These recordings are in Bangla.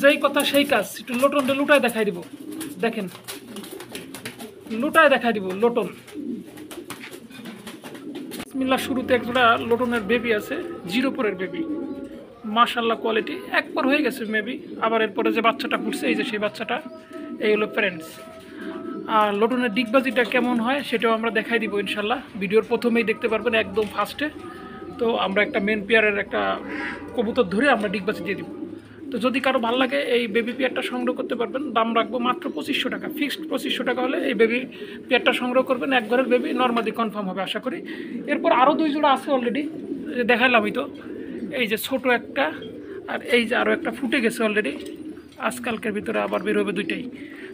যেই কথা সেই কাজ। একটু লোটনটা লুটায় দেখাই দিব, দেখেন লুটায় দেখাই দিব লোটন। বিসমিল্লাহ। শুরুতে একজোড়া লোটনের বেবি আছে, জিরোপুরের বেবি, মাশাল্লাহ কোয়ালিটি। একবার হয়ে গেছে মেবি, আবার এরপরে যে বাচ্চাটা ফুটছে এই যে সেই বাচ্চাটা, এই হলো প্যারেন্টস। আর লোটনের ডিগবাজিটা কেমন হয় সেটাও আমরা দেখাই দিব ইনশাল্লাহ, ভিডিওর প্রথমেই দেখতে পারবেন একদম ফার্স্টে। তো আমরা একটা মেন পেয়ারের একটা কবুতর ধরে আমরা ডিগবাজি দিয়ে দিব। তো যদি কারো ভালো লাগে এই বেবি পেয়ারটা সংগ্রহ করতে পারবেন। দাম রাখবো মাত্র 2500 টাকা, ফিক্সড 2500 টাকা হলে এই বেবি পেয়ারটা সংগ্রহ করবেন। এক ঘরের বেবি নর্মালি কনফার্ম হবে আশা করি। এরপর আরও 2 জোড়া আছে অলরেডি, দেখালামই তো। এই যে ছোট একটা, আর এই যে আরও একটা ফুটে গেছে অলরেডি, আজকালকের ভিতরে আবার বের হবে 2টাই।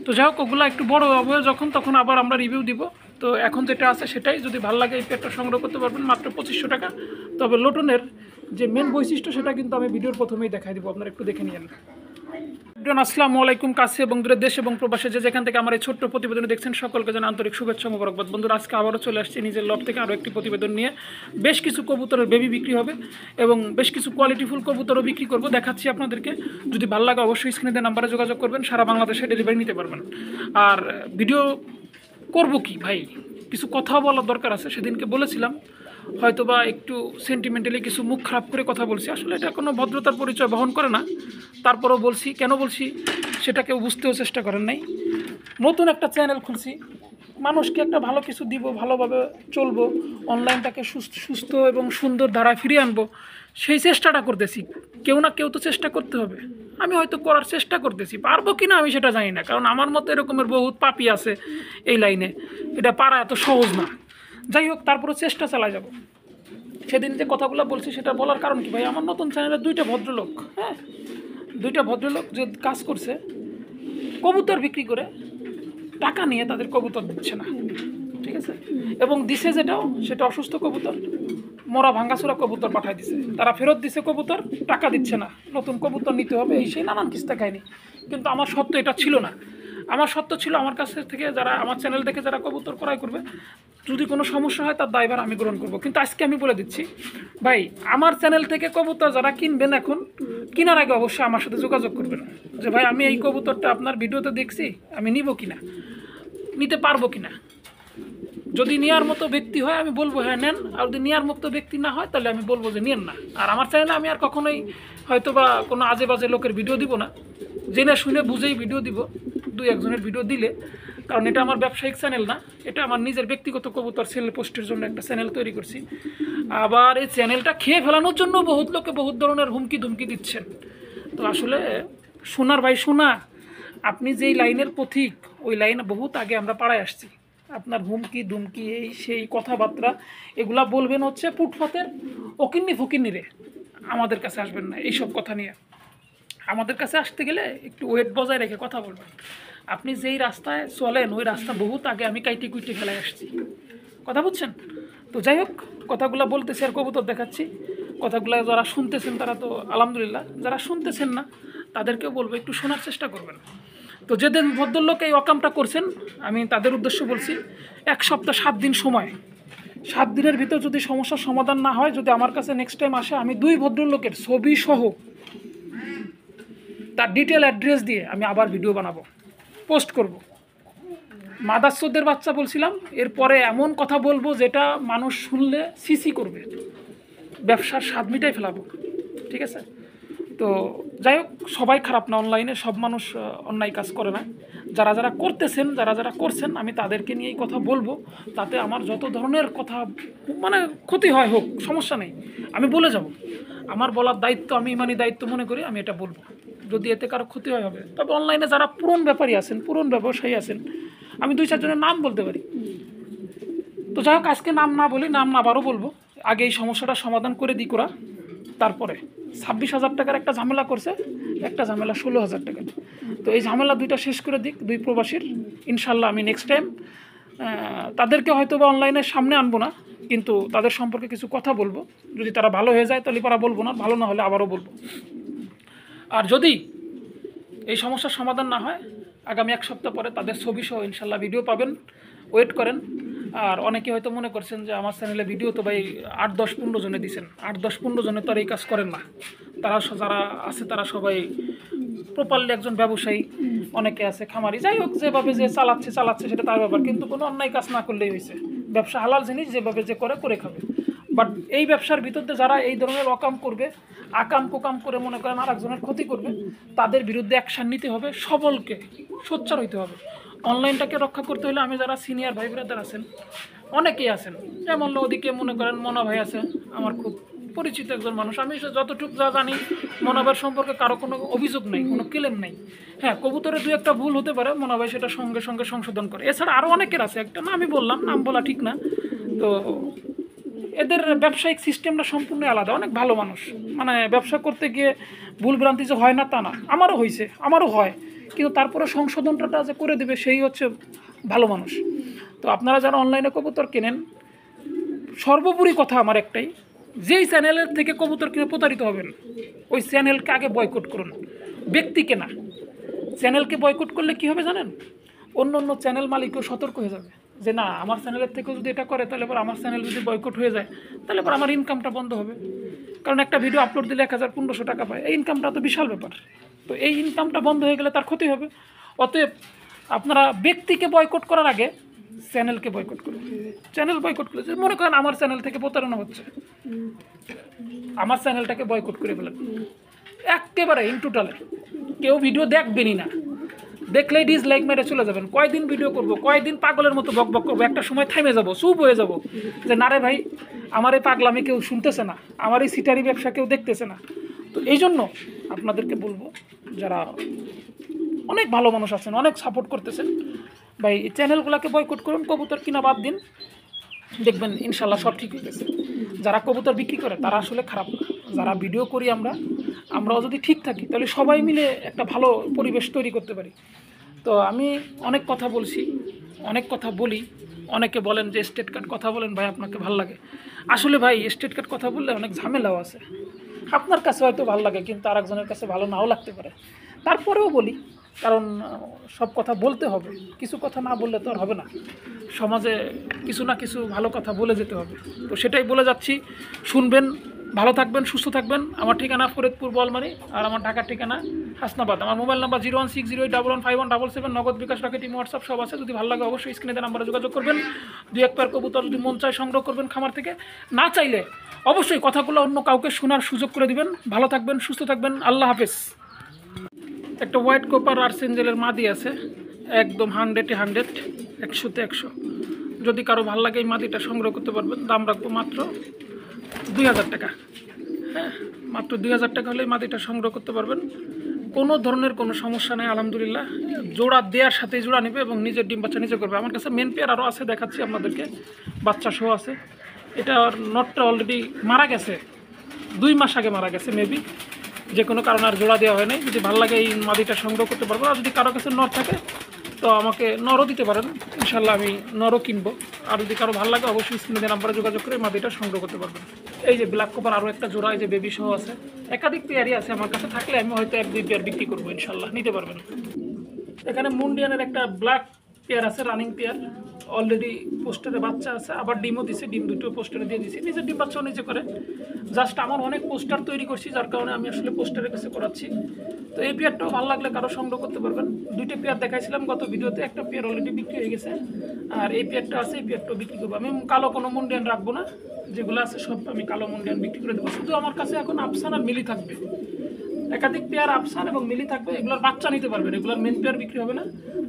তো যাই হোক, ওগুলো একটু বড় হবে যখন, তখন আবার আমরা রিভিউ দিব। তো এখন যেটা আছে সেটাই, যদি ভালো লাগে এই পেয়ারটা সংগ্রহ করতে পারবেন মাত্র 2500 টাকা। তবে লোটনের যে মেন বৈশিষ্ট্য সেটা কিন্তু আমি ভিডিওর প্রথমেই দেখাই দিব, আপনারা একটু দেখে নিন। আসসালামু আলাইকুম। কাছে এবং দূরে, দেশ এবং প্রবাসে যে যেখান থেকে আমার এই ছোট্ট প্রতিবেদন দেখছেন সকলকে জানাই আন্তরিক শুভেচ্ছা মোবারকবাদ। বন্ধুরা, আজকে আবারও চলে আসছি নিজের লব থেকে আরও একটি প্রতিবেদন নিয়ে। বেশ কিছু কবুতরের বেবি বিক্রি হবে এবং বেশ কিছু কোয়ালিটিফুল কবুতরও বিক্রি করব, দেখাচ্ছি আপনাদেরকে। যদি ভালো লাগে অবশ্যই স্ক্রিনে দেওয়া নাম্বারে যোগাযোগ করবেন, সারা বাংলাদেশে ডেলিভারি নিতে পারবেন। আর ভিডিও করব কি ভাই, কিছু কথা বলার দরকার আছে। সেদিনকে বলেছিলাম হয়তোবা একটু সেন্টিমেন্টালি কিছু মুখ খারাপ করে কথা বলছি, আসলে এটা কোনো ভদ্রতার পরিচয় বহন করে না। তারপরেও বলছি, কেন বলছি সেটা কেউ বুঝতেও চেষ্টা করেন নাই। নতুন একটা চ্যানেল খুলছি, মানুষকে একটা ভালো কিছু দিব, ভালোভাবে চলবো, অনলাইনটাকে সুস্থ এবং সুন্দর ধারায় ফিরিয়ে আনবো, সেই চেষ্টাটা করতেছি। কেউ না কেউ তো চেষ্টা করতে হবে। আমি হয়তো করার চেষ্টা করতেছি, পারবো কি না আমি সেটা জানি না, কারণ আমার মতো এরকমের বহুত পাপি আছে এই লাইনে, এটা পারা এত সহজ না। যাই হোক, তারপরে চেষ্টা চালাই যাব। সেদিন যে কথাগুলো বলছি সেটা বলার কারণ কি ভাই, আমার নতুন চ্যানেলে 2টা ভদ্রলোক, হ্যাঁ 2টা ভদ্রলোক যে কাজ করছে, কবুতর বিক্রি করে টাকা নিয়ে তাদের কবুতর দিচ্ছে না, ঠিক আছে? এবং দিছে যেটাও সেটা অসুস্থ কবুতর, মরা ভাঙ্গাচোরা কবুতর পাঠায় দিছে, তারা ফেরত দিছে কবুতর, টাকা দিচ্ছে না, নতুন কবুতর নিতে হবে, এই সেই নানান কিস্তা খায়নি। কিন্তু আমার সত্য এটা ছিল না। আমার সত্য ছিল আমার কাছ থেকে যারা আমার চ্যানেল দেখে যারা কবুতর ক্রয় করবে, যদি কোনো সমস্যা হয় তার দায়ভার আমি গ্রহণ করব। কিন্তু আজকে আমি বলে দিচ্ছি ভাই, আমার চ্যানেল থেকে কবুতর যারা কিনবেন, এখন কেনার আগে অবশ্যই আমার সাথে যোগাযোগ করবেন যে ভাই আমি এই কবুতরটা আপনার ভিডিওতে দেখছি, আমি নিব কিনা, নিতে পারবো কিনা। যদি নেওয়ার মতো ব্যক্তি হয় আমি বলবো হ্যাঁ নেন, আর যদি নেওয়ার মতো ব্যক্তি না হয় তাহলে আমি বলবো যে নেন না। আর আমার চ্যানেলে আমি আর কখনোই হয়তো বা কোনো আজে বাজে লোকের ভিডিও দিব না, জেনে শুনে বুঝেই ভিডিও দিব, 2-1 জনের ভিডিও দিলে। কারণ এটা আমার ব্যবসায়িক চ্যানেল না, এটা আমার নিজের ব্যক্তিগত কবুতর সেল পোস্টের জন্য একটা চ্যানেল তৈরি করছি। আবার এই চ্যানেলটা খেয়ে ফেলানোর জন্য বহুত লোকে বহুত ধরনের হুমকি ধুমকি দিচ্ছেন। তো আসলে শোনার ভাই শোনা, আপনি যেই লাইনের পথিক ওই লাইনে বহুত আগে আমরা পাড়ায় আসছি। আপনার হুমকি ধুমকি এই সেই কথাবার্তা এগুলা বলবেন হচ্ছে ফুটপাতের অকিন্নি ফকিন্নিরে, আমাদের কাছে আসবেন না এইসব কথা নিয়ে। আমাদের কাছে আসতে গেলে একটু ওয়েট বজায় রেখে কথা বলবেন। আপনি যেই রাস্তায় চলেন ওই রাস্তা বহুত আগে আমি কাইটি কুইটি ফেলায় আসছি, কথা বুঝছেন? তো যাই হোক, কথাগুলো বলতেছি আর কবুতর দেখাচ্ছি। কথাগুলো যারা শুনতেছেন তারা তো আলহামদুলিল্লাহ, যারা শুনতেছেন না তাদেরকেও বলবো একটু শোনার চেষ্টা করবেন। তো যেদিন ভদ্রলোক এই অকামটা করছেন আমি তাদের উদ্দেশ্য বলছি, 1 সপ্তাহ 7 দিন সময়, 7 দিনের ভিতর যদি সমস্যার সমাধান না হয়, যদি আমার কাছে নেক্সট টাইম আসে, আমি 2 ভদ্রলোকের ছবি সহ তার ডিটেল অ্যাড্রেস দিয়ে আমি আবার ভিডিও বানাবো, পোস্ট করব। মাদারচোদের বাচ্চা বলছিলাম, এরপরে এমন কথা বলবো যেটা মানুষ শুনলে সিসি করবে, ব্যবসার স্বাদ মিটাই ফেলাবো, ঠিক আছে? তো যাই হোক, সবাই খারাপ না, অনলাইনে সব মানুষ অন্যায় কাজ করে না। যারা যারা করতেছেন, যারা যারা করছেন, আমি তাদেরকে নিয়েই কথা বলবো। তাতে আমার যত ধরনের কথা মানে ক্ষতি হয় হোক, সমস্যা নেই, আমি বলে যাব। আমার বলার দায়িত্ব, আমি ইমানি দায়িত্ব মনে করি, আমি এটা বলবো। যদি এতে কারো ক্ষতি হয় হবে। তবে অনলাইনে যারা পুরনো ব্যাপারী আছেন, পুরনো ব্যবসায়ী আছেন, আমি 2-4 জনের নাম বলতে পারি। তো যাই হোক, আজকে নাম না বলি, নাম না আবারও বলবো। আগে এই সমস্যাটা সমাধান করে দিই করা, তারপরে 26,000 টাকার একটা ঝামেলা করছে, একটা ঝামেলা 16,000 টাকা। তো এই ঝামেলা 2টা শেষ করে দিক 2 প্রবাসীর। ইনশাল্লাহ আমি নেক্সট টাইম তাদেরকে হয়তো বা অনলাইনের সামনে আনবো না, কিন্তু তাদের সম্পর্কে কিছু কথা বলবো। যদি তারা ভালো হয়ে যায় তাহলে পারা বলবো না, ভালো না হলে আবারও বলবো। আর যদি এই সমস্যার সমাধান না হয়, আগামী 1 সপ্তাহ পরে তাদের ছবি সহ ইনশাল্লাহ ভিডিও পাবেন, ওয়েট করেন। আর অনেকে হয়তো মনে করছেন যে আমার চ্যানেলে ভিডিও তো ভাই 8-10-15 জনে দিচ্ছেন, 8-10-15 জনে তো আর এই কাজ করেন না। তারা যারা আছে তারা সবাই প্রপারলি একজন ব্যবসায়ী, অনেকে আছে খামারি, যাই হোক যেভাবে যে চালাচ্ছে সেটা তার ব্যাপার, কিন্তু কোনো অন্যায় কাজ না করলেই হয়েছে। ব্যবসা হালাল জিনিস, যেভাবে যে করে খাবে। বাট এই ব্যবসার ভিতরে যারা এই ধরনের অকাম করবে, আকাম কুকাম করে মনে করেন আর একজনের ক্ষতি করবে, তাদের বিরুদ্ধে অ্যাকশান নিতে হবে, সবলকে সোচ্চার হইতে হবে। অনলাইনটাকে রক্ষা করতে হলে আমি যারা সিনিয়র ভাই ব্রাদার আছেন, অনেকেই আছেন, যেমন ওদিকে মনে করেন মনা ভাই আছে, আমার খুব পরিচিত একজন মানুষ। আমি যতটুকু যা জানি মনা ভাইয়ের সম্পর্কে কারো কোনো অভিযোগ নেই, কোনো ক্লেম নেই। হ্যাঁ, কবুতরে দু একটা ভুল হতে পারে, মনা ভাই সেটা সঙ্গে সঙ্গে সংশোধন করে। এছাড়া আরও অনেকের আছে, একটা না আমি বললাম, নাম বলা ঠিক না। তো এদের ব্যবসায়িক সিস্টেমটা সম্পূর্ণ আলাদা, অনেক ভালো মানুষ। মানে ব্যবসা করতে গিয়ে ভুলভ্রান্তি যে হয় না তা না, আমারও হয়েছে, আমারও হয়, কিন্তু তারপরে সংশোধনটা যে করে দেবে সেই হচ্ছে ভালো মানুষ। তো আপনারা যারা অনলাইনে কবুতর কেনেন, সর্বোপরি কথা আমার একটাই, যেই চ্যানেলের থেকে কবুতর কিনে প্রতারিত হবেন ওই চ্যানেলকে আগে বয়কট করুন, ব্যক্তিকে না। চ্যানেলকে বয়কট করলে কি হবে জানেন? অন্য চ্যানেল মালিকও সতর্ক হয়ে যাবে যে না, আমার চ্যানেলের থেকেও যদি এটা করে তাহলে পর আমার চ্যানেল যদি বয়কট হয়ে যায় তাহলে পর আমার ইনকামটা বন্ধ হবে। কারণ একটা ভিডিও আপলোড দিলে 1000-1500 টাকা পায়, এই ইনকামটা তো বিশাল ব্যাপার। তো এই ইনকামটা বন্ধ হয়ে গেলে তার ক্ষতি হবে। অতএব আপনারা ব্যক্তিকে বয়কট করার আগে চ্যানেলকে বয়কট করুন। চ্যানেল বয়কট করে, মনে করেন আমার চ্যানেল থেকে প্রতারণা হচ্ছে, আমার চ্যানেলটাকে বয়কট করে ফেলেন একেবারে ইন টোটালে। কেউ ভিডিও দেখবেনই না, দেখলেই ডিসলাইক মেরে চলে যাবেন। কয়দিন ভিডিও করব, কয়দিন পাগলের মতো বক বক করবো, একটা সময় থেমে যাব, চুপ হয়ে যাব যে না রে ভাই, আমার এই পাগলামি কেউ শুনতেছে না, আমার এই সিটারি ব্যবসা কেউ দেখতেছে না। তো এই জন্য আপনাদেরকে বলবো, যারা অনেক ভালো মানুষ আছেন, অনেক সাপোর্ট করতেছেন, ভাই এই চ্যানেলগুলোকে বয়কট করুন, কবুতর কিনা বাদ দিন, দেখবেন ইনশাল্লাহ সব ঠিক হয়ে গেছে। যারা কবুতর বিক্রি করে তারা আসলে খারাপ না, যারা ভিডিও করি আমরাও যদি ঠিক থাকি তাহলে সবাই মিলে একটা ভালো পরিবেশ তৈরি করতে পারি। তো আমি অনেক কথা বলছি, অনেক কথা বলি, অনেকে বলেন যে স্টেট কার্ড কথা বলেন ভাই আপনাকে ভাল লাগে। আসলে ভাই স্টেট কার্ড কথা বললে অনেক ঝামেলাও আছে, আপনার কাছে হয়তো ভালো লাগে কিন্তু আরেকজনের কাছে ভালো নাও লাগতে পারে। তারপরেও বলি, কারণ সব কথা বলতে হবে, কিছু কথা না বললে তো আর হবে না। সমাজে কিছু না কিছু ভালো কথা বলে যেতে হবে, তো সেটাই বলে যাচ্ছি। শুনবেন, ভালো থাকবেন, সুস্থ থাকবেন। আমার ঠিকানা ফরিদপুর বলমারি, আর আমার ঢাকার ঠিকানা হাসনাবাদ। আমার মোবাইল নাম্বার 01608115177, নগদ বিকাশ রাখে টিম হোয়াটসঅ্যাপ সব আছে। যদি ভালো লাগে অবশ্যই স্ক্রিনে দেওয়া নাম্বারে যোগাযোগ করবেন। দু এক পেয়ার কবুতর যদি মন চায় সংগ্রহ করবেন খামার থেকে, না চাইলে অবশ্যই কথাগুলো অন্য কাউকে শোনার সুযোগ করে দিবেন। ভালো থাকবেন, সুস্থ থাকবেন, আল্লাহ হাফেজ। একটা হোয়াইট কোপার আর্সেঞ্জেলের মাদি আছে, একদম 100-এ 100, 100-তে 100। যদি কারো ভালো লাগে এই মাদিটা সংগ্রহ করতে পারবেন। দাম রাখবো মাত্র 2000 টাকা। হ্যাঁ, মাত্র 2000 টাকা হলে মাদিটা সংগ্রহ করতে পারবেন। কোনো ধরনের কোনো সমস্যা নেই আলহামদুলিল্লাহ। জোড়া দেওয়ার সাথেই জোড়া নেবে এবং নিজের ডিম বাচ্চা নিজে করবে। আমার কাছে মেন পেয়ার আরও আছে, দেখাচ্ছি আপনাদেরকে, বাচ্চা সহ আছে। এটা নটটা অলরেডি মারা গেছে, 2 মাস আগে মারা গেছে মেবি, যে কোনো কারণে আর জোড়া দেওয়া হয় নাই। যদি ভালো লাগে এই মাদিটা সংগ্রহ করতে পারবো। আর যদি কারো কাছে নর থাকে তো আমাকে নরও দিতে পারেন, ইনশাল্লাহ আমি নরও কিনবো। আর যদি কারো ভালো লাগে অবশ্যই স্ক্রিনে নাম্বারে যোগাযোগ করে মাদিটা সংগ্রহ করতে পারবেন। এই যে ব্ল্যাক কোপার আরও একটা জোড়া, এই যে বেবি সহ আছে, একাধিক পেয়ারই আছে আমার কাছে, থাকলে আমি হয়তো 1-2 পেয়ার বিক্রি করবো, ইনশাল্লাহ নিতে পারবেন। এখানে মুন্ডিয়ানের একটা ব্ল্যাক পেয়ার আছে, রানিং পেয়ার, অলরেডি পোস্টারে বাচ্চা আছে, আবার ডিমও দিছে, ডিম দুটো পোস্টারে দিয়ে দিছি, নিজের ডিম বাচ্চাও নিজে করে। জাস্ট আমার অনেক পোস্টার তৈরি করছি, যার কারণে আমি আসলে পোস্টারের কাছে করাচ্ছি। তো এই পেয়ারটাও ভালো লাগলে কারো সংগ্রহ করতে পারবেন। 2টা পেয়ার দেখাইছিলাম গত ভিডিওতে, একটা পেয়ার অলরেডি বিক্রি হয়ে গেছে, আর এই পেয়ারটা আছে, এই পেয়ারটাও বিক্রি করবো। আমি কালো কোনো মুন্ডিয়ান রাখবো না, যেগুলো আছে সব আমি কালো মুন্ডিয়ান বিক্রি করে দেবো। শুধু আমার কাছে এখন আফসান আর মিলি থাকবে, একাধিক পেয়ার আফসান এবং মিলি থাকবে, এগুলোর বাচ্চা নিতে পারবেন, এগুলোর মেন পেয়ার বিক্রি হবে না।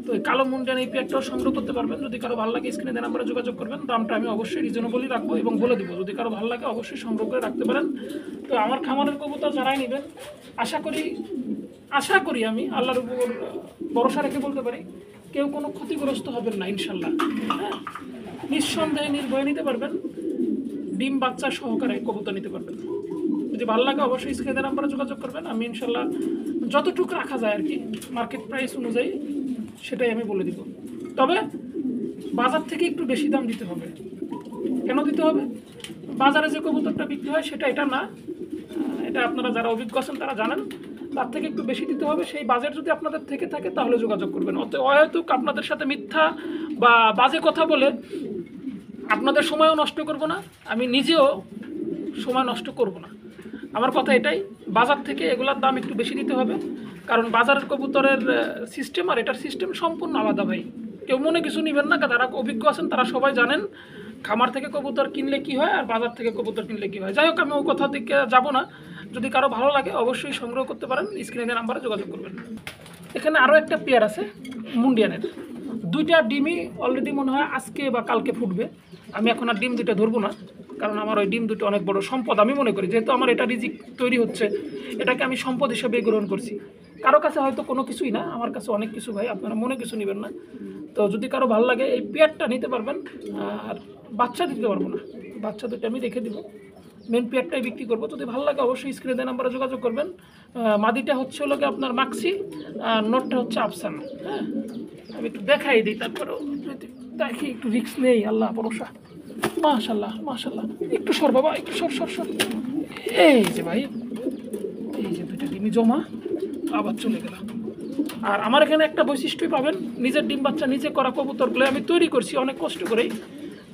তো এই কালো মুন্ডিয়ান এই পেয়ারটাও সংগ্রহ করতে পারবেন। যদি কারো ভালো লাগে স্ক্রিনে দেওয়া নাম্বারে যোগাযোগ করবেন, দামটা আমি অবশ্যই রিজনেবলই রাখবো এবং বলে দেবো। যদি কারো ভালো লাগে অবশ্যই সংগ্রহ করে রাখতে পারেন। তো আমার খামারের কবুতর যারাই নেবেন, আশা করি আমি আল্লাহর উপর ভরসা রেখে বলতে পারি, কেউ কোনো ক্ষতিগ্রস্ত হবেন না ইনশাল্লাহ। হ্যাঁ, নিঃসন্দেহে নির্ভয়ে নিতে পারবেন, ডিম বাচ্চা সহকারে কবুতর নিতে পারবেন। যদি ভালো লাগে অবশ্যই স্ক্রিনে দেওয়া নাম্বারে যোগাযোগ করবেন। আমি ইনশাল্লাহ যতটুকু রাখা যায় আর কি মার্কেট প্রাইস অনুযায়ী সেটাই আমি বলে দিব। তবে বাজার থেকে একটু বেশি দাম দিতে হবে। কেন দিতে হবে? বাজারে যে কবুতরটা বিক্রি হয় সেটা এটা না, এটা আপনারা যারা অভিজ্ঞ আছেন তারা জানেন। তার থেকে একটু বেশি দিতে হবে। সেই বাজেট যদি আপনাদের থেকে থাকে তাহলে যোগাযোগ করবেন। হয়তো আপনাদের সাথে মিথ্যা বা বাজে কথা বলে আপনাদের সময়ও নষ্ট করব না, আমি নিজেও সময় নষ্ট করব না। আমার কথা এটাই, বাজার থেকে এগুলোর দাম একটু বেশি দিতে হবে। কারণ বাজারের কবুতরের সিস্টেম আর এটার সিস্টেম সম্পূর্ণ আলাদা ভাই। কেউ মনে কিছু নেবেন না, যারা অভিজ্ঞ আছেন তারা সবাই জানেন খামার থেকে কবুতর কিনলে কি হয় আর বাজার থেকে কবুতর কিনলে কি হয়। যাই হোক, আমি ওই কথা দিকে যাব না। যদি কারো ভালো লাগে অবশ্যই সংগ্রহ করতে পারেন, স্ক্রিনের নাম্বারে যোগাযোগ করবেন। এখানে আরও একটা পেয়ার আছে মুন্ডিয়ানের, দুইটা ডিমই অলরেডি মনে হয় আজকে বা কালকে ফুটবে। আমি এখন আর ডিম দুটো ধরবো না, কারণ আমার ওই ডিম দুটো অনেক বড় সম্পদ আমি মনে করি। যেহেতু আমার এটা রিজিক তৈরি হচ্ছে, এটাকে আমি সম্পদ হিসেবে গ্রহণ করছি। কারো কাছে হয়তো কোনো কিছুই না, আমার কাছে অনেক কিছু ভাই, আপনারা মনে কিছু নেবেন না। তো যদি কারো ভালো লাগে এই পেয়ারটা নিতে পারবেন। আর বাচ্চা দিতে পারবো না, বাচ্চা দুটো আমি রেখে দিব, মেন পেয়ারটাই বিক্রি করবো। যদি ভালো লাগে অবশ্যই স্ক্রিনে দেওয়া নাম্বারে যোগাযোগ করবেন। মাদিটা হচ্ছে হলো আপনার মাক্সি, নোটটা হচ্ছে আফসান। হ্যাঁ, আমি একটু দেখাই দিই, তারপরেও দেখি, একটু রিস্ক নেই, আল্লাহ ভরসা। মাশাল্লাহ মাশাল্লাহ, একটু সর বাবা, একটু সর সর সর। এই যে ভাই, এই যে দুইটা ডিমি জমা, আবার চলে গেলাম। আর আমার এখানে একটা বৈশিষ্ট্যই পাবেন, নিজের ডিম বাচ্চা নিজে করা কবুতরগুলো আমি তৈরি করছি অনেক কষ্ট করেই।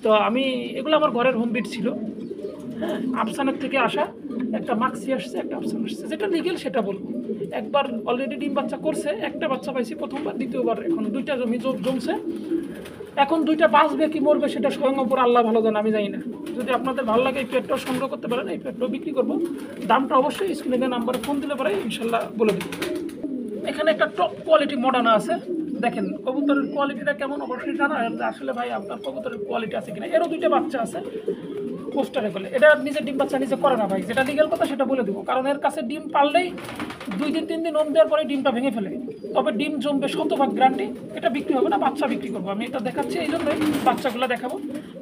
তো আমি এগুলো আমার ঘরের হোম বিট ছিল। হ্যাঁ, আফসানের থেকে আসা একটা মাক্সি আসছে, একটা আফসান আসছে, যেটা লিগেল সেটা বলবো। একবার অলরেডি ডিম বাচ্চা করছে, একটা বাচ্চা পাইছি প্রথমবার, দ্বিতীয়বার এখন দুইটা জমছে। এখন দুইটা বাঁচবে কি মরবে সেটা স্বয়ং ওপর আল্লাহ ভালো জানে, আমি জানি না। যদি আপনাদের ভালো লাগে এই পেটটাও সংগ্রহ করতে পারেন, এই পেটটাও বিক্রি করবো। দামটা অবশ্যই স্ক্রিনে নাম্বারে ফোন দিলে পরে ইনশাল্লাহ বলে দেবো। এখানে একটা টপ কোয়ালিটি মডার্না আছে, দেখেন কবুতরের কোয়ালিটিটা কেমন অবশ্যই জানা। আসলে ভাই আপনার কবুতরের কোয়ালিটি আছে কিনা। এরও দুইটা বাচ্চা আছে পোস্টারে বলে, এটা নিজের ডিম বাচ্চা নিজে করে না ভাই, যেটা লিগেল কথা সেটা বলে দেবো। কারণ এর কাছে ডিম পারলেই 2 দিন 3 দিন ওম দেওয়ার পরে ডিমটা ভেঙে ফেলে, তবে ডিম জমবে 100% গ্যারান্টি। এটা বিক্রি হবে না, বাচ্চা বিক্রি করবো। আমি এটা দেখাচ্ছি এই জন্যই, বাচ্চাগুলো দেখাবো,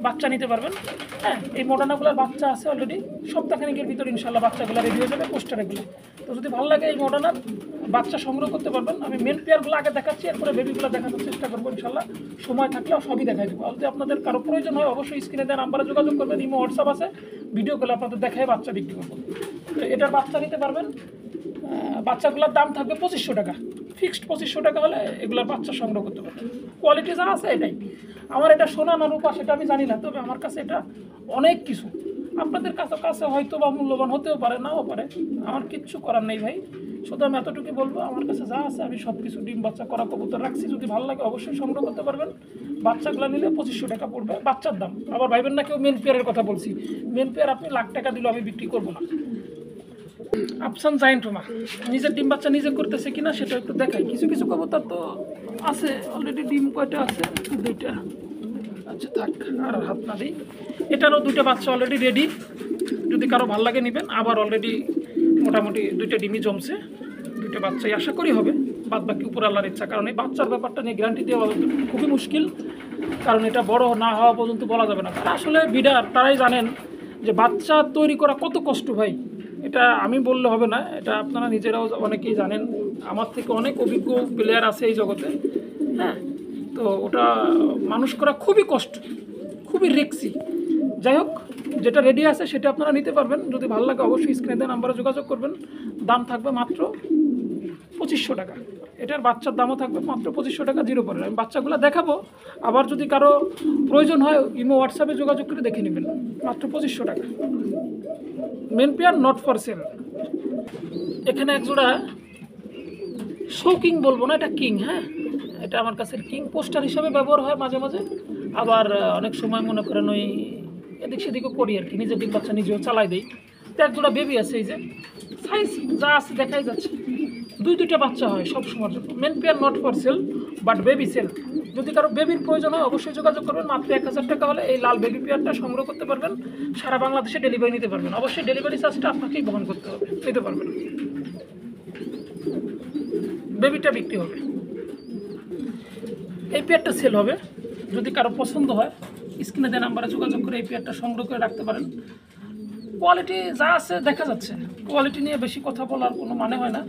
বাচ্চা নিতে পারবেন। হ্যাঁ, এই মডার্নাগুলোর বাচ্চা আছে অলরেডি, সপ্তাহখানিকের ভিতরে ইনশাল্লাহ বাচ্চাগুলো রেডি হয়ে যাবে পোস্টারেগুলো। তো যদি ভালো লাগে এই মডার্নার বাচ্চা সংগ্রহ করতে পারবেন। আমি মেন পেয়ারগুলো আগে দেখাচ্ছি, এরপরে বেবিগুলো দেখানোর চেষ্টা করবো ইনশাল্লাহ। সময় থাকলে সবই দেখাই দেবো। যদি আপনাদের কারো প্রয়োজন হয় অবশ্যই স্ক্রিনে দেওয়া নাম্বারে যোগাযোগ করবেন, ইমো হোয়াটসঅ্যাপ আছে, ভিডিও কলে আপনাদের দেখায় বাচ্চা বিক্রি করবো। তো এটার বাচ্চা নিতে পারবেন। বাচ্চাগুলোর দাম থাকবে 2500 টাকা, ফিক্সড 2500 টাকা হলে এগুলোর বাচ্চা সংগ্রহ করতে পারবেন। কোয়ালিটি যা আছে এটাই। আমার এটা সোনা না রূপা সেটা আমি জানি না, তবে আমার কাছে এটা অনেক কিছু। আপনাদের কাছে হয়তো বা মূল্যবান হতেও পারে, নাও পারে, আমার কিচ্ছু করার নেই ভাই। শুধু আমি এতটুকু বলবো, আমার কাছে যা আছে আমি সব কিছু ডিম বাচ্চা করা কবুতর রাখছি। যদি ভালো লাগে অবশ্যই সংগ্রহ করতে পারবেন। বাচ্চাগুলো নিলে 2500 টাকা পড়বে বাচ্চার দাম। আবার ভাইবেন না কেউ মেন পেয়ারের কথা বলছি, মেন পেয়ার আপনি লাখ টাকা দিলেও আমি বিক্রি করবো না। আফসান জায়েন্ট রোমা নিজের ডিম বাচ্চা নিজে করতেছে কিনা সেটা একটু দেখাই। কিছু কিছু কবুতর তো আছে অলরেডি, ডিম কয়টা আছে? 2টা। আচ্ছা থাক, আর হাত না দিই। এটারও 2টা বাচ্চা অলরেডি রেডি, যদি কারো ভালো লাগে নেবেন। আবার অলরেডি মোটামুটি 2টা ডিমই জমছে, 2টা বাচ্চাই আশা করি হবে, বাদ বাকি উপর আল্লাহর ইচ্ছা। কারণ এই বাচ্চার ব্যাপারটা নিয়ে গ্যারান্টি দেওয়া খুবই মুশকিল, কারণ এটা বড় না হওয়া পর্যন্ত বলা যাবে না। তারা আসলে বিডার, তারাই জানেন যে বাচ্চা তৈরি করা কত কষ্ট ভাই। এটা আমি বললে হবে না, এটা আপনারা নিজেরাও অনেকেই জানেন, আমার থেকে অনেক অভিজ্ঞ প্লেয়ার আছে এই জগতে। হ্যাঁ, তো ওটা মানুষ করা খুবই কষ্ট, খুবই রিস্কি। যাই হোক, যেটা রেডি আছে সেটা আপনারা নিতে পারবেন। যদি ভালো লাগে অবশ্যই স্ক্রিনে দেওয়া নাম্বারে যোগাযোগ করবেন। দাম থাকবে মাত্র 2500 টাকা। এটার বাচ্চার দামও থাকবে মাত্র 2500 টাকা, জিরো পরে। আমি বাচ্চাগুলো দেখাবো, আবার যদি কারো প্রয়োজন হয় ইমো হোয়াটসঅ্যাপে যোগাযোগ করে দেখে নেবেন, মাত্র 2500 টাকা। Men pair, not for sale. এখানে এক জোড়া শো কিং বলবো না, এটা কিং। হ্যাঁ, এটা আমার কাছে কিং পোস্টার হিসাবে ব্যবহার হয় মাঝে মাঝে, আবার অনেক সময় মনে করেন ওই এদিক সেদিকও করি আর কি, নিজের ডিম বাচ্চা নিজেও চালাই দিই। তো এক জোড়া বেবি আছে, এই যে সাইজ যা আছে দেখাই যাচ্ছে, 2টা বাচ্চা হয় সব সময়ের জন্য। Men pair not for sale, but baby sale. যদি কারো বেবির প্রয়োজন হয় অবশ্যই যোগাযোগ করবেন। মাত্র 1000 টাকা হলে এই লাল বেবি পেয়ারটা সংগ্রহ করতে পারবেন। সারা বাংলাদেশে ডেলিভারি নিতে পারবেন। অবশ্যই ডেলিভারি চার্জটা আপনাকেই বহন করতে হবে, নিতে পারবেন। বেবিটা বিক্রি হবে, এই পেয়ারটা সেল হবে। যদি কারো পছন্দ হয় স্ক্রিনে দেওয়া নাম্বারে যোগাযোগ করে এই পেয়ারটা সংগ্রহ করে রাখতে পারেন। কোয়ালিটি যা আছে দেখা যাচ্ছে, কোয়ালিটি নিয়ে বেশি কথা বলার কোনো মানে হয় না,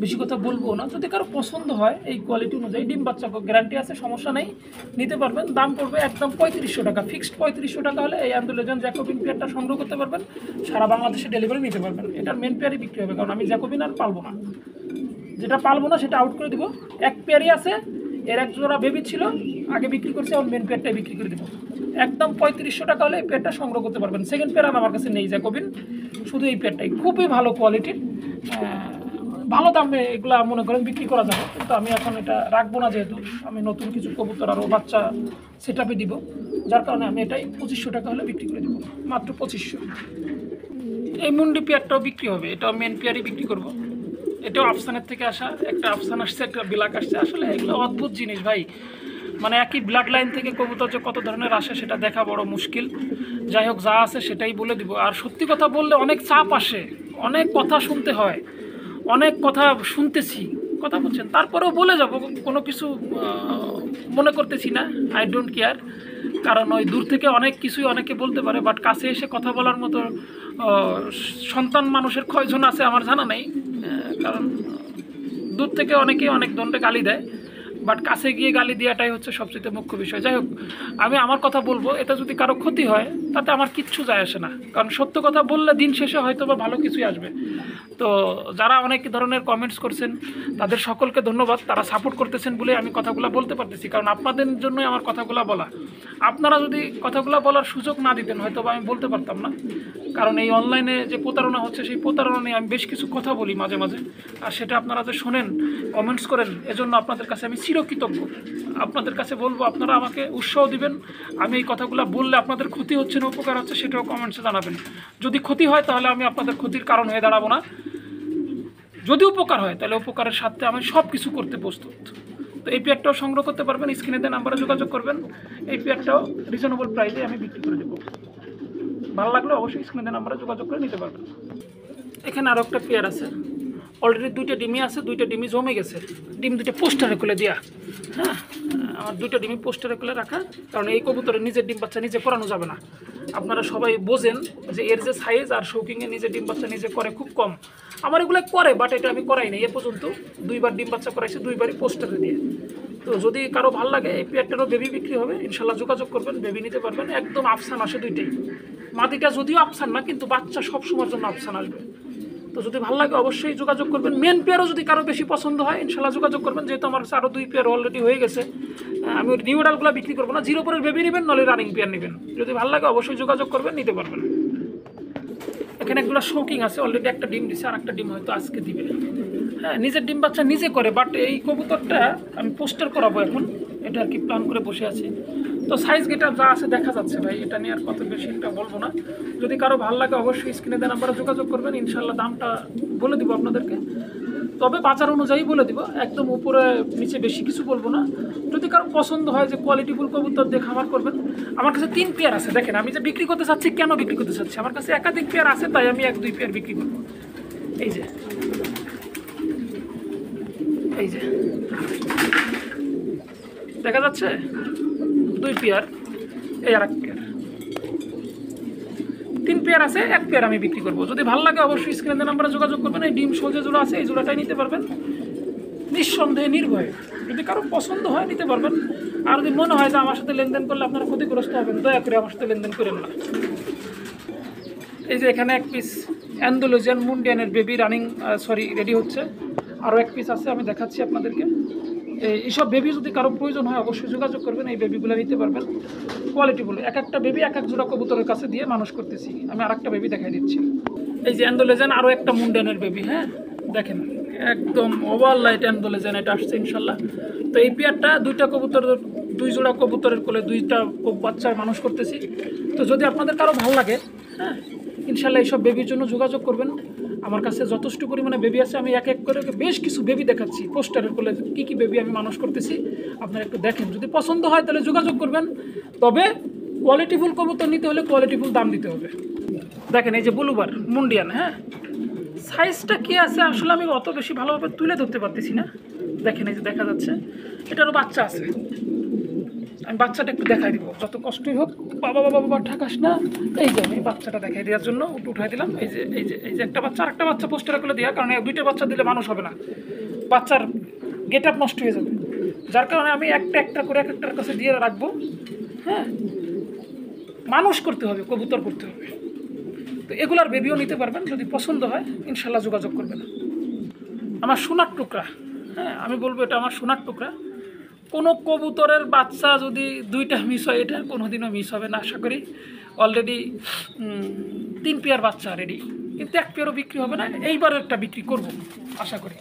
বেশি কথা বলবো না। যদি কারো পছন্দ হয় এই কোয়ালিটি অনুযায়ী, ডিম বাচ্চা গ্যারান্টি আছে, সমস্যা নেই, নিতে পারবেন। দাম পড়বে একদম 3500 টাকা, ফিক্সড 3500 টাকা হলে এই আন্দোলন জ্যাকোবিন পেয়ারটা সংগ্রহ করতে পারবেন। সারা বাংলাদেশে ডেলিভারি নিতে পারবেন। এটার মেন পেয়ারই বিক্রি হবে, কারণ আমি জ্যাকোবিন আর পালবো না, যেটা পালবো না সেটা আউট করে দিব। এক পেয়ারই আছে, এর এক জোড়া বেবি ছিল, আগে বিক্রি করছে, এখন মেন পেয়ারটাই বিক্রি করে দেবো। একদম 3500 টাকা হলে এই পেয়ারটা সংগ্রহ করতে পারবেন। সেকেন্ড পেয়ার আমার কাছে নেই জ্যাকোবিন, শুধু এই পেয়ারটাই খুবই ভালো কোয়ালিটির। ভালো দামে এগুলা মনে করেন বিক্রি করা যাবে, কিন্তু আমি এখন এটা রাখবো না, যেহেতু আমি নতুন কিছু কবুতর আরও বাচ্চা সেট আপে দিব, যার কারণে আমি এটাই 2500 টাকা হলে বিক্রি করে দেবো, মাত্র 2500। এই মুন্ডি পেয়ারটাও বিক্রি হবে, এটাও মেন পেয়ারই বিক্রি করব। এটাও আফসানের থেকে আসা, একটা আফসান আসছে, একটা বিলাক আসছে। আসলে এগুলো অদ্ভুত জিনিস ভাই, মানে একই ব্লাড লাইন থেকে কবুতর যে কত ধরনের আসে সেটা দেখা বড় মুশকিল। যাই হোক, যা আছে সেটাই বলে দিব। আর সত্যি কথা বললে অনেক চাপ আসে, অনেক কথা শুনতে হয়, অনেক কথা শুনতেছি, কথা বলছেন, তারপরেও বলে যাব, কোনো কিছু মনে করতেছি না, আই ডোন্ট কেয়ার। কারণ ওই দূর থেকে অনেক কিছুই অনেকে বলতে পারে, বাট কাছে এসে কথা বলার মতো সন্তান মানুষের কয়জন আছে আমার জানা নেই। কারণ দূর থেকে অনেকেই অনেক ধরনের গালি দেয়, বাট কাছে গিয়ে গালি দেওয়াটাই হচ্ছে সবচেয়ে মুখ্য বিষয়। যাই হোক, আমি আমার কথা বলবো, এটা যদি কারো ক্ষতি হয় তাতে আমার কিচ্ছু যায় আসে না, কারণ সত্য কথা বললে দিন শেষে হয়তো বা ভালো কিছুই আসবে। তো যারা অনেক ধরনের কমেন্টস করছেন তাদের সকলকে ধন্যবাদ, তারা সাপোর্ট করতেছেন বলে আমি কথাগুলো বলতে পারতেছি, কারণ আপনাদের জন্যই আমার কথাগুলো বলা। আপনারা যদি কথাগুলো বলার সুযোগ না দিতেন হয়তো বা আমি বলতে পারতাম না, কারণ এই অনলাইনে যে প্রতারণা হচ্ছে সেই প্রতারণা নিয়ে আমি বেশ কিছু কথা বলি মাঝে মাঝে, আর সেটা আপনারা যে শোনেন, কমেন্টস করেন, এজন্য আপনাদের কাছে আমি চিরকৃতজ্ঞ। আপনাদের কাছে বলবো আপনারা আমাকে উৎসাহ দিবেন, আমি এই কথাগুলো বললে আপনাদের ক্ষতি হচ্ছে না উপকার হচ্ছে সেটাও কমেন্টসে জানাবেন। যদি ক্ষতি হয় তাহলে আমি আপনাদের ক্ষতির কারণ হয়ে দাঁড়াবো না, যদি উপকার হয় তাহলে উপকারের সাথে আমি সব কিছু করতে প্রস্তুত। তো এই পেয়ারটাও সংগ্রহ করতে পারবেন, স্ক্রিনে দেওয়া নাম্বারে যোগাযোগ করবেন। এই পেয়ারটাও রিজনেবল প্রাইসে আমি বিক্রি করে দেবো, ভালো লাগলে অবশ্যই স্ক্রিনে দেওয়া নাম্বারে যোগাযোগ করে নিতে পারবেন। এখানে আরও একটা পেয়ার আছে, অলরেডি 2টা ডিমই আছে, 2টা ডিমই জমে গেছে, ডিম 2টা পোস্টারে খুলে দেওয়া। হ্যাঁ, আমার 2টা ডিমই পোস্টারে খুলে রাখা, কারণ এই কবুতরের নিজের ডিম বাচ্চা নিজে করানো যাবে না। আপনারা সবাই বোঝেন যে এর যে সাইজ আর শৌকিংয়ে নিজে ডিম বাচ্চা নিজে করে খুব কম। আমার এগুলো করে, বাট এটা আমি করাই নাই এ পর্যন্ত। 2বার ডিম বাচ্চা করাইছি, 2বারই পোস্টারে দিয়ে। তো যদি কারো ভালো লাগে এই পেয়ারটারও বেবি বিক্রি হবে, ইনশাল্লাহ যোগাযোগ করবেন, বেবি নিতে পারবেন। একদম আফসান আসে 2টাই, মাদিটা যদিও আফসান না, কিন্তু বাচ্চা সব সময়ের জন্য আফসান আসবে। তো যদি ভালো লাগে অবশ্যই যোগাযোগ করবেন। মেন পেয়ারও যদি কারো বেশি পছন্দ হয় ইনশাল্লাহ যোগাযোগ করবেন, যেহেতু আমার আরও 2 পেয়ার অলরেডি হয়ে গেছে। আমি ওই নিউ ডালগুলো বিক্রি করবো না, 0 পরের বেবি নেবেন, নলে রানিং পেয়ার নেবেন। যদি ভালো লাগে অবশ্যই যোগাযোগ করবেন, নিতে পারবেন। এখানে এগুলো শৌকিং আছে, অলরেডি একটা ডিম দিছে, আর একটা ডিম হয়তো আজকে দিবে। হ্যাঁ, নিজের ডিম বাচ্চা নিজে করে, বাট এই কবুতরটা আমি পোস্টার করাবো এখন, এটা আর কি প্ল্যান করে বসে আছি। তো সাইজ গেটা যা আছে দেখা যাচ্ছে ভাই, এটা নিয়ে আর কত বেশি একটা বলবো না। যদি কারো ভালো লাগে অবশ্যই স্ক্রিনে দেওয়া নাম্বারে যোগাযোগ করবেন, ইনশাল্লাহ দামটা বলে দিব আপনাদেরকে, তবে বাজার অনুযায়ী বলে দিব, একদম উপরে নিচে বেশি কিছু বলবো না। যদি কারো পছন্দ হয় যে কোয়ালিটিফুল কবুতর দিয়ে খামার করবেন, আমার কাছে 3 পেয়ার আছে। দেখেন আমি যে বিক্রি করতে চাচ্ছি, কেন বিক্রি করতে চাচ্ছি, আমার কাছে একাধিক পেয়ার আছে, তাই আমি 1-2 পেয়ার বিক্রি করবো। এই যে এই যে দেখা যাচ্ছে 2 পেয়ার, এই আর 1 পেয়ার, 3 পেয়ার আছে, 1 পেয়ার আমি বিক্রি করবো। যদি ভালো লাগে অবশ্যই স্ক্রিনে নাম্বারে যোগাযোগ করবেন। এই ডিম সোজা জোড়া আছে, এই জোড়াটাই নিতে পারবেন নিঃসন্দেহে, নির্ভয়ে। যদি কারো পছন্দ হয় নিতে পারবেন, আর যদি মনে হয় যে আমার সাথে লেনদেন করলে আপনারা ক্ষতিগ্রস্ত হবেন, দয়া করে আমার সাথে লেনদেন করেন না। এই যে এখানে 1 পিস অ্যান্ডালুজিয়ান মুন্ডিয়ানের বেবি রানিং রেডি হচ্ছে, আরও 1 পিস আছে, আমি দেখাচ্ছি আপনাদেরকে। এইসব বেবি যদি কারো প্রয়োজন হয় অবশ্যই যোগাযোগ করবেন, এই বেবিগুলো নিতে পারবেন। কোয়ালিটিফুল, এক একটা বেবি এক জোড়া কবুতরের কাছে দিয়ে মানুষ করতেছি। আমি আর একটা বেবি দেখাই দিচ্ছি। এই যে অ্যান্ডালুজিয়ান আরও একটা মুন্ডিয়ানের বেবি, হ্যাঁ দেখেন একদম ওভার লাইট অ্যান্ডালুজিয়ান, এটা আসছে ইনশাল্লাহ। তো এই পেয়ারটা 2টা কবুতর, 2 জোড়া কবুতরের কোলে 2টা বাচ্চার মানুষ করতেছি। তো যদি আপনাদের কারো ভালো লাগে, হ্যাঁ ইনশাল্লাহ এইসব বেবির জন্য যোগাযোগ করবেন। আমার কাছে যথেষ্ট পরিমাণে বেবি আছে, আমি এক এক করে বেশ কিছু বেবি দেখাচ্ছি পোস্টারের কোলে কী কী বেবি আমি মানুষ করতেছি, আপনারা একটু দেখেন। যদি পছন্দ হয় তাহলে যোগাযোগ করবেন, তবে কোয়ালিটিফুল কবুতর নিতে হলে কোয়ালিটিফুল দাম দিতে হবে। দেখেন এই যে ব্লুবার মুন্ডিয়ান, হ্যাঁ সাইজটা কী আছে আসলে আমি অত বেশি ভালোভাবে তুলে ধরতে পারতেছি না। দেখেন এই যে দেখা যাচ্ছে, এটারও বাচ্চা আছে, আমি বাচ্চাটা একটু দেখাই দিব, যত কষ্টই হোক। বাবা বাবা বাবা ঠাকাস না, এই যে আমি বাচ্চাটা দেখাই দেওয়ার জন্য উঠাই দিলাম। এই যে এই যে এই যে একটা বাচ্চা, আরেকটা বাচ্চা পোস্টারে করে দেওয়া, কারণ 2টা বাচ্চা দিলে মানুষ হবে না, বাচ্চার গেট আপ নষ্ট হয়ে যাবে, যার কারণে আমি একটা করে এক একটার কাছে দিয়ে রাখবো। হ্যাঁ, মানুষ করতে হবে, কবুতর করতে হবে। তো এগুলার বেবিও নিতে পারবেন, যদি পছন্দ হয় ইনশাল্লাহ যোগাযোগ করবেন। আমার সোনার টুকরা, হ্যাঁ আমি বলবো এটা আমার সোনার টুকরা। কোনো কবুতরের বাচ্চা যদি 2টা মিস হয়, এটা কোনোদিনও মিস হবে না আশা করি। অলরেডি 3 পেয়ার বাচ্চা রেডি কিন্তু এক পেয়ারও বিক্রি হবে না, এইবার একটা বিক্রি করব আশা করি।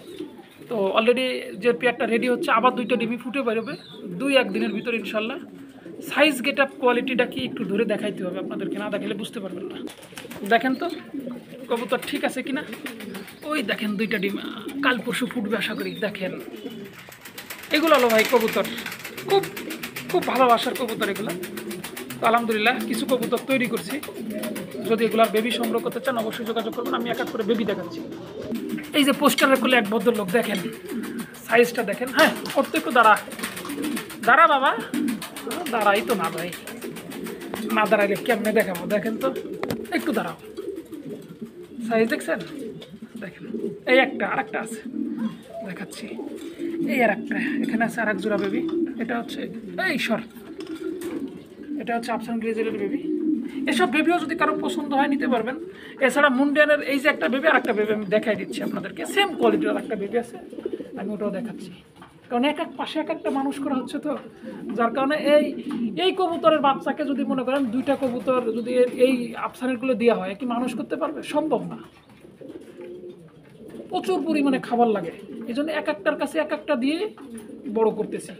তো অলরেডি যে পেয়ারটা রেডি হচ্ছে, আবার 2টা ডিমই ফুটে বেরোবে 2-1 দিনের ভিতরে ইনশাল্লাহ। সাইজ গেট আপ কোয়ালিটিটা কি একটু ধরে দেখাইতে হবে আপনাদেরকে, না দেখালে বুঝতে পারবেন না। দেখেন তো কবুতর ঠিক আছে কিনা, ওই দেখেন 2টা ডিম কাল পরশু ফুটবে আশা করি। দেখেন এগুলো হলো ভাই কবুতর, খুব খুব ভালোবাসার কবুতর এগুলো। তো আলহামদুলিল্লাহ কিছু কবুতর তৈরি করছি, যদি এগুলার বেবি সংগ্রহ করতে চান অবশ্যই যোগাযোগ করবেন, আমি এক এক করে বেবি দেখাচ্ছি। এই যে পোস্টারের কোলে এক ভদ্রলোক, দেখেন সাইজটা দেখেন। হ্যাঁ ওর তো একটু দাঁড়া দাঁড়া বাবা, দাঁড়াই তো না ভাই, না দাঁড়াইলে কেমনে দেখাবো, দেখেন তো একটু দাঁড়াও। সাইজ দেখছেন, দেখেন এই একটা আর একটা আছে দেখাচ্ছি, এই আর একটা এখানে আছে, আর এক জোড়া বেবি। এটা হচ্ছে এই এটা হচ্ছে আফসান গ্লেজারের বেবি। এসব বেবিও যদি কারো পছন্দ হয় নিতে পারবেন। এছাড়া মুন্ডিয়ানের এই যে একটা বেবি আর একটা বেবি আমি দেখাই দিচ্ছি আপনাদেরকে, সেম কোয়ালিটির আর একটা বেবি আছে, আমি ওটাও দেখাচ্ছি। কারণ এক এক পাশে এক একটা মানুষ করা হচ্ছে, তো যার কারণে এই কবুতরের বাচ্চাকে যদি মনে করেন 2টা কবুতর যদি এই আফসানেরগুলো দেওয়া হয়, কি মানুষ করতে পারবে? সম্ভব না, প্রচুর পরিমাণে খাবার লাগে। এই জন্য এক একটার কাছে এক একটা দিয়ে বড় করতেছি।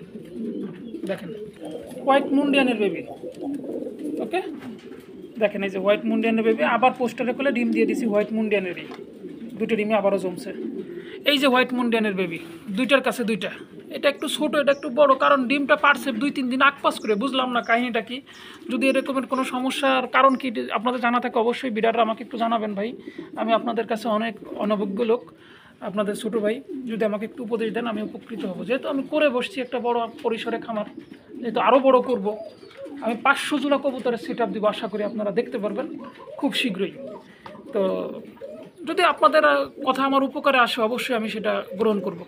দেখেন হোয়াইট মুন্ডিয়ানের বেবি, ওকে দেখেন এই যে হোয়াইট মুন্ডিয়ানের বেবি, আবার পোস্টারে করলে ডিম দিয়ে দিছি হোয়াইট মুন্ডিয়ানেরই, 2টা ডিমে আবারও জমছে। এই যে হোয়াইট মুন্ডিয়ানের বেবি, 2টার কাছে 2টা, এটা একটু ছোট এটা একটু বড়, কারণ ডিমটা পারছে 2-3 দিন আকপাস করে, বুঝলাম না কাহিনিটা কি। যদি এরকমের কোনো সমস্যার কারণ কি আপনাদের জানা থাকে অবশ্যই বিড়াররা আমাকে একটু জানাবেন ভাই, আমি আপনাদের কাছে অনেক অনভিজ্ঞ লোক, আপনাদের ছোটো ভাই, যদি আমাকে একটু উপদেশ দেন আমি উপকৃত হব। যেহেতু আমি করে বসছি একটা বড় পরিসরে খামার, যেহেতু আরও বড় করব, আমি 500 জোড়া কবুতরের সেট আপ দিব, আশা করি আপনারা দেখতে পারবেন খুব শীঘ্রই। তো যদি আপনাদের কথা আমার উপকারে আসে অবশ্যই আমি সেটা গ্রহণ করব।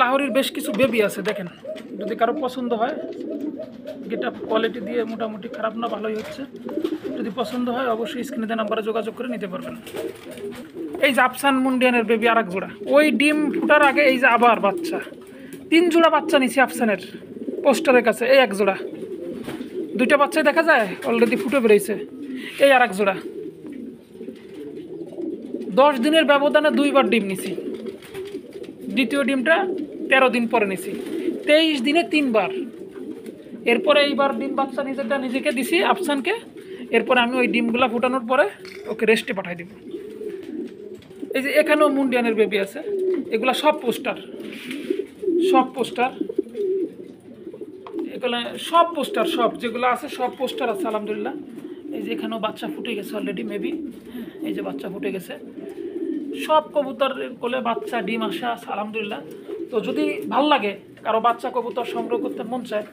লাহোরের বেশ কিছু বেবি আছে, দেখেন যদি কারো পছন্দ হয়, গেট আপ কোয়ালিটি দিয়ে মোটামুটি খারাপ না, ভালোই হচ্ছে। যদি পছন্দ হয় অবশ্যই স্ক্রিনে দেওয়া নাম্বারে যোগাযোগ করে নিতে পারবেন। এই যে আফসান মুন্ডিয়ানের বেবি আর এক জোড়া, ওই ডিম ফুটার আগে এই যে আবার বাচ্চা, 3 জোড়া বাচ্চা নিছি আফসানের পোস্টারের কাছে, এই এক জোড়া, 2টা বাচ্চাই দেখা যায় অলরেডি ফুটে বেরিয়েছে। এই আর এক জোড়া 10 দিনের ব্যবধানে 2বার ডিম নিছি, দ্বিতীয় ডিমটা 13 দিন পরে নিছি, 23 দিনে 3বার। এরপরে এইবার ডিম বাচ্চা নিজেকে দিছি আফসানকে, এরপরে আমি ওই ডিমগুলা ফুটানোর পরে ওকে রেস্টে পাঠাই দিব। এই যে এখানেও মুন্ডিয়ানের বেবি আছে, এগুলা সব পোস্টার এগুলো সব পোস্টার, সব যেগুলো আছে সব পোস্টার আছে আলহামদুলিল্লাহ। এই যে এখানেও বাচ্চা ফুটে গেছে অলরেডি মেবি, এই যে বাচ্চা ফুটে গেছে, সব কবুতরের কোলে বাচ্চা ডিম আসা আলহামদুলিল্লাহ। তো যদি ভাল লাগে কারো বাচ্চা কবুতর সংগ্রহ করতে মন চায়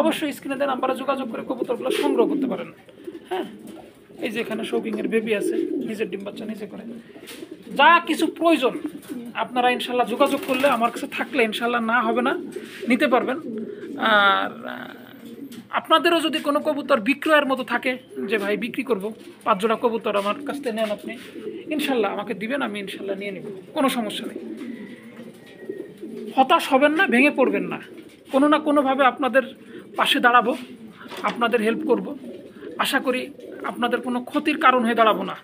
অবশ্যই স্ক্রিনে দেওয়া নাম্বারে যোগাযোগ করে কবুতরগুলো সংগ্রহ করতে পারেন। হ্যাঁ এই যে এখানে শৌকিংয়ের বেবি আছে, নিজের ডিম বাচ্চা নিজে করে, যা কিছু প্রয়োজন আপনারা ইনশাল্লাহ যোগাযোগ করলে আমার কাছে থাকলে ইনশাল্লাহ না হবে না, নিতে পারবেন। আর আপনাদেরও যদি কোনো কবুতর বিক্রয়ের মতো থাকে যে ভাই বিক্রি করব 5 জোড়া কবুতর আমার কাছ থেকে নেন আপনি, ইনশাল্লাহ আমাকে দিবেন, আমি ইনশাল্লাহ নিয়ে নেব, কোনো সমস্যা নেই। হতাশ হবেন না, ভেঙে পড়বেন না, কোনো না কোনোভাবে আপনাদের পাশে দাঁড়াবো, আপনাদের হেল্প করব। আশা করি আপনাদের কোনো ক্ষতির কারণ হয়ে দাঁড়াবো না,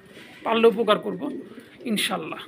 পারলে উপকার করব ইনশাল্লাহ।